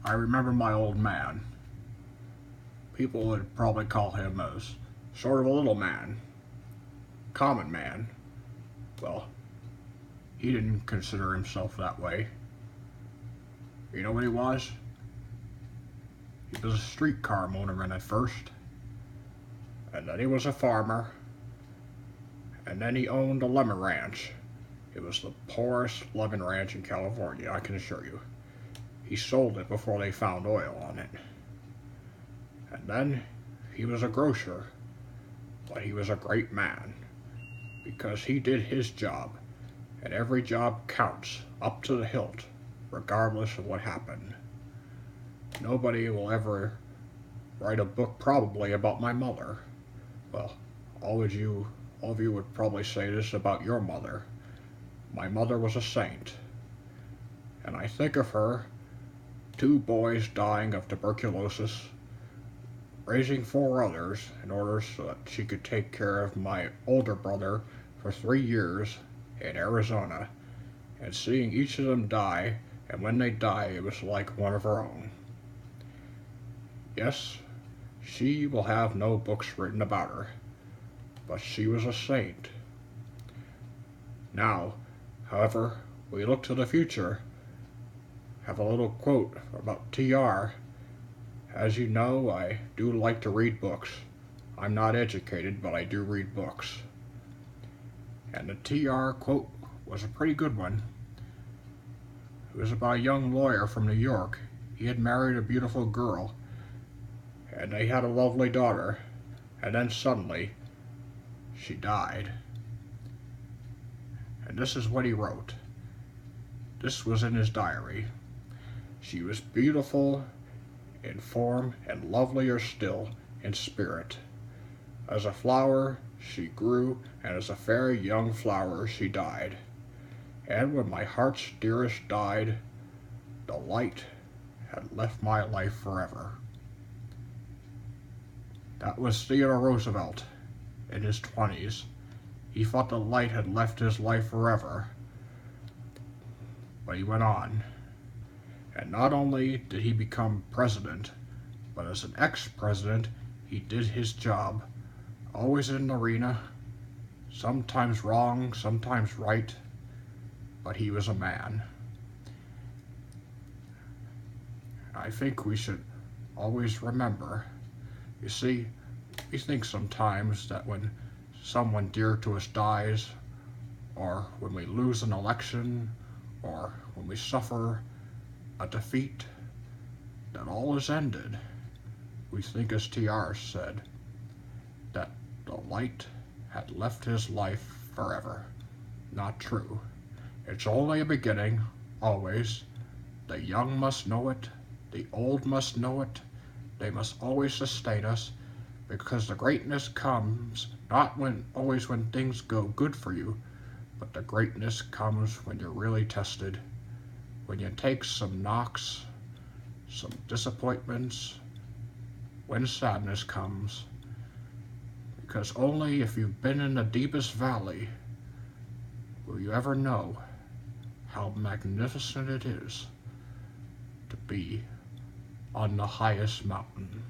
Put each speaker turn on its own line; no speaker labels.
I remember my old man. People would probably call him as sort of a little man, common man. Well, he didn't consider himself that way. You know what he was? He was a streetcar motorman at first, and then he was a farmer, and then he owned a lemon ranch. It was the poorest lemon ranch in California, I can assure you. He sold it before they found oil on it. And then he was a grocer, but he was a great man, because he did his job, and every job counts up to the hilt, regardless of what happened. Nobody will ever write a book probably about my mother. Well, all of you would probably say this about your mother. My mother was a saint, and I think of her, 2 boys dying of tuberculosis, raising 4 others in order so that she could take care of my older brother for 3 years in Arizona, and seeing each of them die, and when they die it was like one of her own. Yes, she will have no books written about her, but she was a saint. Now, however, we look to the future. Have a little quote about TR. As you know, I do like to read books. I'm not educated, but I do read books. And the TR quote was a pretty good one. It was about a young lawyer from New York. He had married a beautiful girl, and they had a lovely daughter, and then suddenly, she died. And this is what he wrote. This was in his diary. She was beautiful in form and lovelier still in spirit. As a flower she grew, and as a fair young flower she died. And when my heart's dearest died, the light had left my life forever. That was Theodore Roosevelt in his 20s. He thought the light had left his life forever. But he went on. And not only did he become president, but as an ex-president, he did his job. Always in the arena, sometimes wrong, sometimes right, but he was a man. I think we should always remember. You see, we think sometimes that when someone dear to us dies, or when we lose an election, or when we suffer a defeat, that all is ended. We think, as TR said, that the light had left his life forever. Not true. It's only a beginning, always. The young must know it, the old must know it. They must always sustain us, because the greatness comes not always when things go good for you, but the greatness comes when you're really tested, when you take some knocks, some disappointments, when sadness comes. Because only if you've been in the deepest valley will you ever know how magnificent it is to be on the highest mountain.